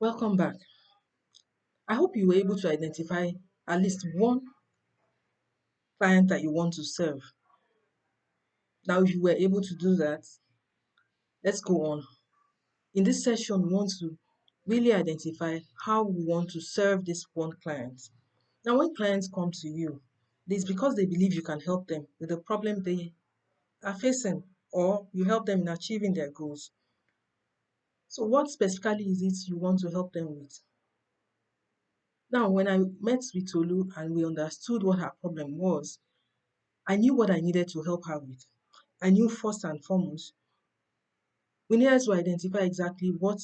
Welcome back. I hope you were able to identify at least one client that you want to serve. Now, if you were able to do that, let's go on. In this session, we want to really identify how we want to serve this one client. Now, when clients come to you, it is because they believe you can help them with the problem they are facing, or you help them in achieving their goals. So, what specifically is it you want to help them with? Now, when I met with Tolu and we understood what her problem was, I knew what I needed to help her with. I knew first and foremost, we needed to identify exactly what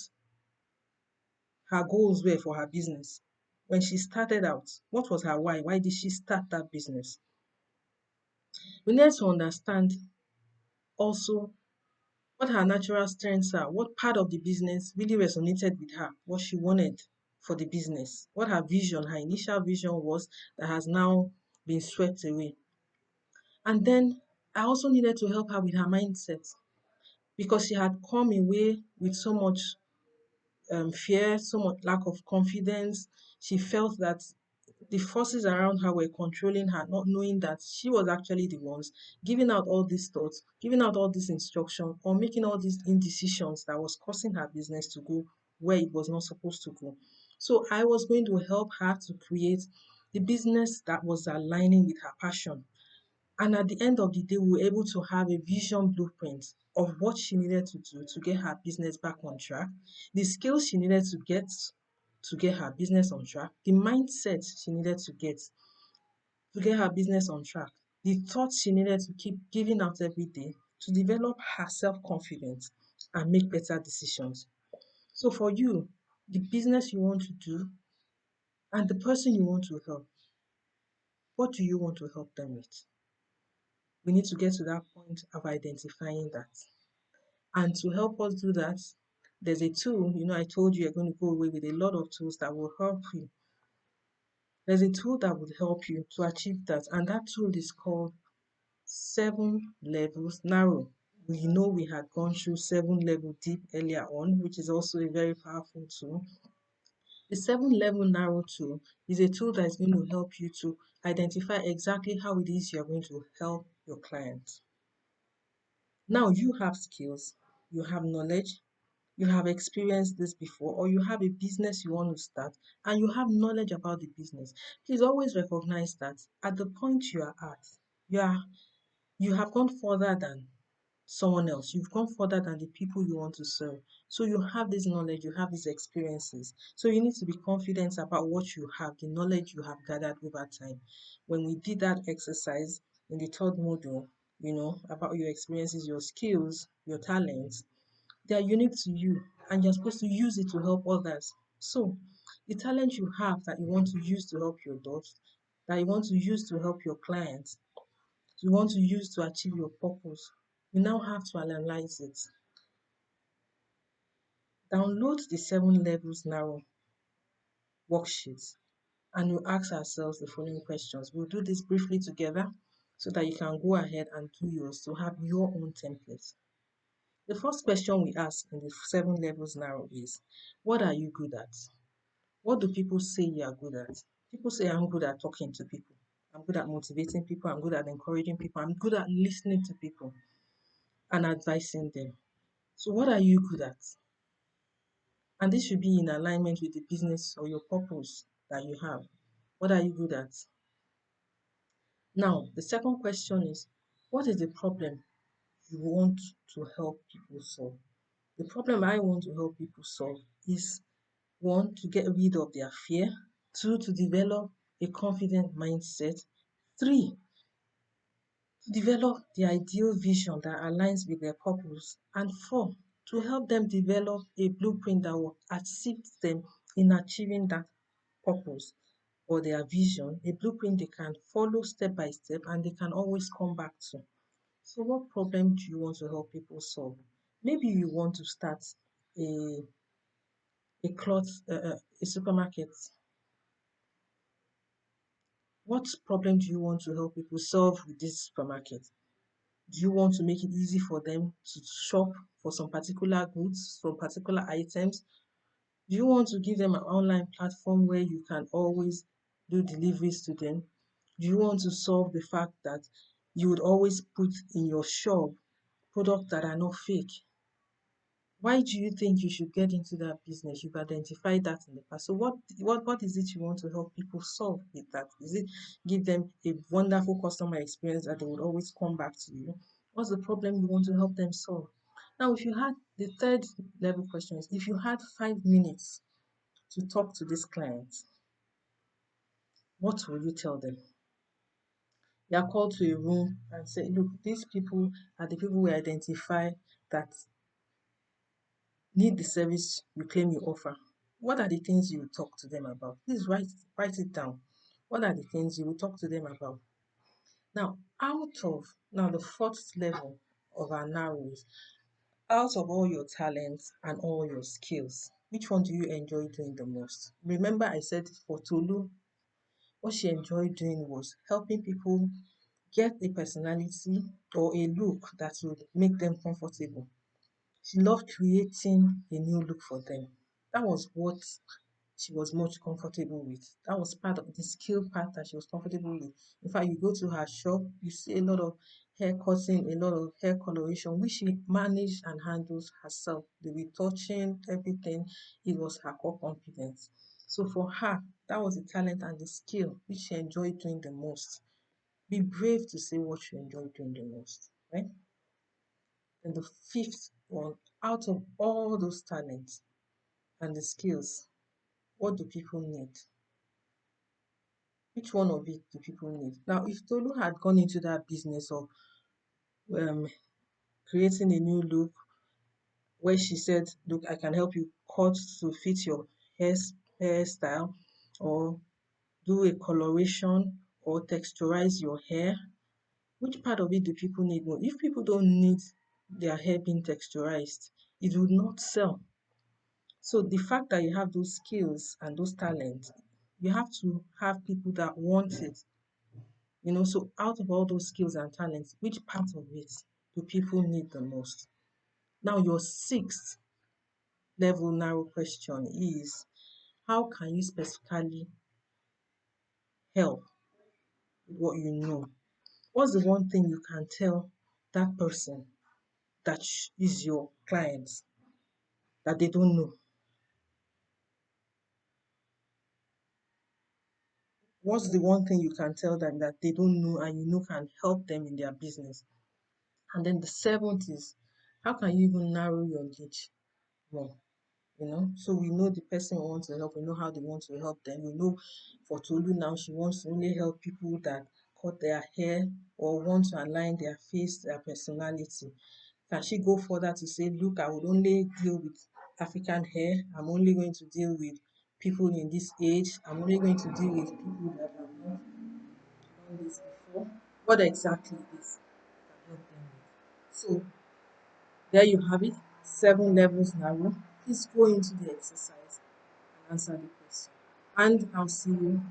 her goals were for her business. When she started out, what was her why? Why did she start that business? We needed to understand also what her natural strengths are, what part of the business really resonated with her, what she wanted for the business, what her vision, her initial vision was that has now been swept away. And then I also needed to help her with her mindset because she had come away with so much fear, so much lack of confidence. She felt that the forces around her were controlling her, not knowing that she was actually the ones giving out all these thoughts, giving out all these instructions, or making all these indecisions that was causing her business to go where it was not supposed to go. So I was going to help her to create the business that was aligning with her passion. And at the end of the day, we were able to have a vision blueprint of what she needed to do to get her business back on track, the skills she needed to get her business on track, the mindset she needed to get her business on track, the thoughts she needed to keep giving out every day to develop her self confidence and make better decisions. So, for you, the business you want to do and the person you want to help, what do you want to help them with? We need to get to that point of identifying that. And to help us do that, there's a tool. I told you you're going to go away with a lot of tools that will help you. There's a tool that would help you to achieve that, and that tool is called 7 levels narrow. We know we had gone through 7 level deep earlier on, which is also a very powerful tool. The 7 level narrow tool is a tool that is going to help you to identify exactly how it is you're going to help your client. Now you have skills, you have knowledge, you have experienced this before, or you have a business you want to start and you have knowledge about the business. Please always recognize that at the point you are at, you are you have gone further than someone else. You've gone further than the people you want to serve. So you have this knowledge, you have these experiences. So you need to be confident about what you have, the knowledge you have gathered over time. When we did that exercise in the third module, about your experiences, your skills, your talents, they are unique to you and you're supposed to use it to help others. So the talent you have that you want to use to help your dogs, that you want to use to help your clients, you want to use to achieve your purpose, you now have to analyze it. Download the 7 levels narrow worksheets and we'll ask ourselves the following questions. We'll do this briefly together so that you can go ahead and do yours to have your own template. The first question we ask in the 7 levels narrow is, what are you good at? What do people say you are good at? People say I'm good at talking to people. I'm good at motivating people. I'm good at encouraging people. I'm good at listening to people and advising them. So, what are you good at? And this should be in alignment with the business or your purpose that you have. What are you good at? Now, the second question is, what is the problem you want to help people solve? The problem I want to help people solve is, one, to get rid of their fear, two, to develop a confident mindset, three, to develop the ideal vision that aligns with their purpose, and four, to help them develop a blueprint that will assist them in achieving that purpose or their vision, a blueprint they can follow step by step and they can always come back to. So, what problem do you want to help people solve? Maybe you want to start a a supermarket. What problem do you want to help people solve with this supermarket? Do you want to make it easy for them to shop for some particular goods, some particular items? Do you want to give them an online platform where you can always do deliveries to them? Do you want to solve the fact that you would always put in your shop products that are not fake? Why do you think you should get into that business? You've identified that in the past. So what is it you want to help people solve with that? Is it give them a wonderful customer experience that they would always come back to you? What's the problem you want to help them solve? Now, if you had the third level question is if you had 5 minutes to talk to this client, what will you tell them? You are called to a room and say, look, these people are the people we identify that need the service you claim you offer. What are the things you will talk to them about? Please write it down. What are the things you will talk to them about? Now the fourth level of our narrow is out of all your talents and all your skills, which one do you enjoy doing the most? Remember, I said for Tolu, what she enjoyed doing was helping people get a personality or a look that would make them comfortable. She loved creating a new look for them. That was what she was much comfortable with. That was part of the skill part that she was comfortable with. In fact, you go to her shop, you see a lot of hair cutting, a lot of hair coloration, which she managed and handles herself. The retouching, everything, it was her core competence. So for her, that was the talent and the skill which she enjoyed doing the most. Be brave to say what you enjoy doing the most, right? And the fifth one, out of all those talents and the skills, what do people need? Which one of it do people need? Now, if Tolu had gone into that business of um, creating a new look, where she said, look, I can help you cut to fit your hair, hairstyle, or do a coloration, or texturize your hair, which part of it do people need more? If people don't need their hair being texturized, it would not sell. So the fact that you have those skills and those talents, you have to have people that want it. So out of all those skills and talents, which part of it do people need the most? Now, your sixth level narrow question is how can you specifically help with what you know? What's the one thing you can tell that person that is your client that they don't know? What's the one thing you can tell them that they don't know and you know can help them in their business? And then the seventh is how can you even narrow your niche more? So we know the person we want to help, we know how they want to help them. We know for Tolu now, she wants to only help people that cut their hair or want to align their face, their personality. Can she go further to say, look, I would only deal with African hair, I'm only going to deal with people in this age, I'm only going to deal with people that have not done this before? What exactly is can help them with? So there you have it, 7 levels narrow. Please go into the exercise and answer the question. And I'll see you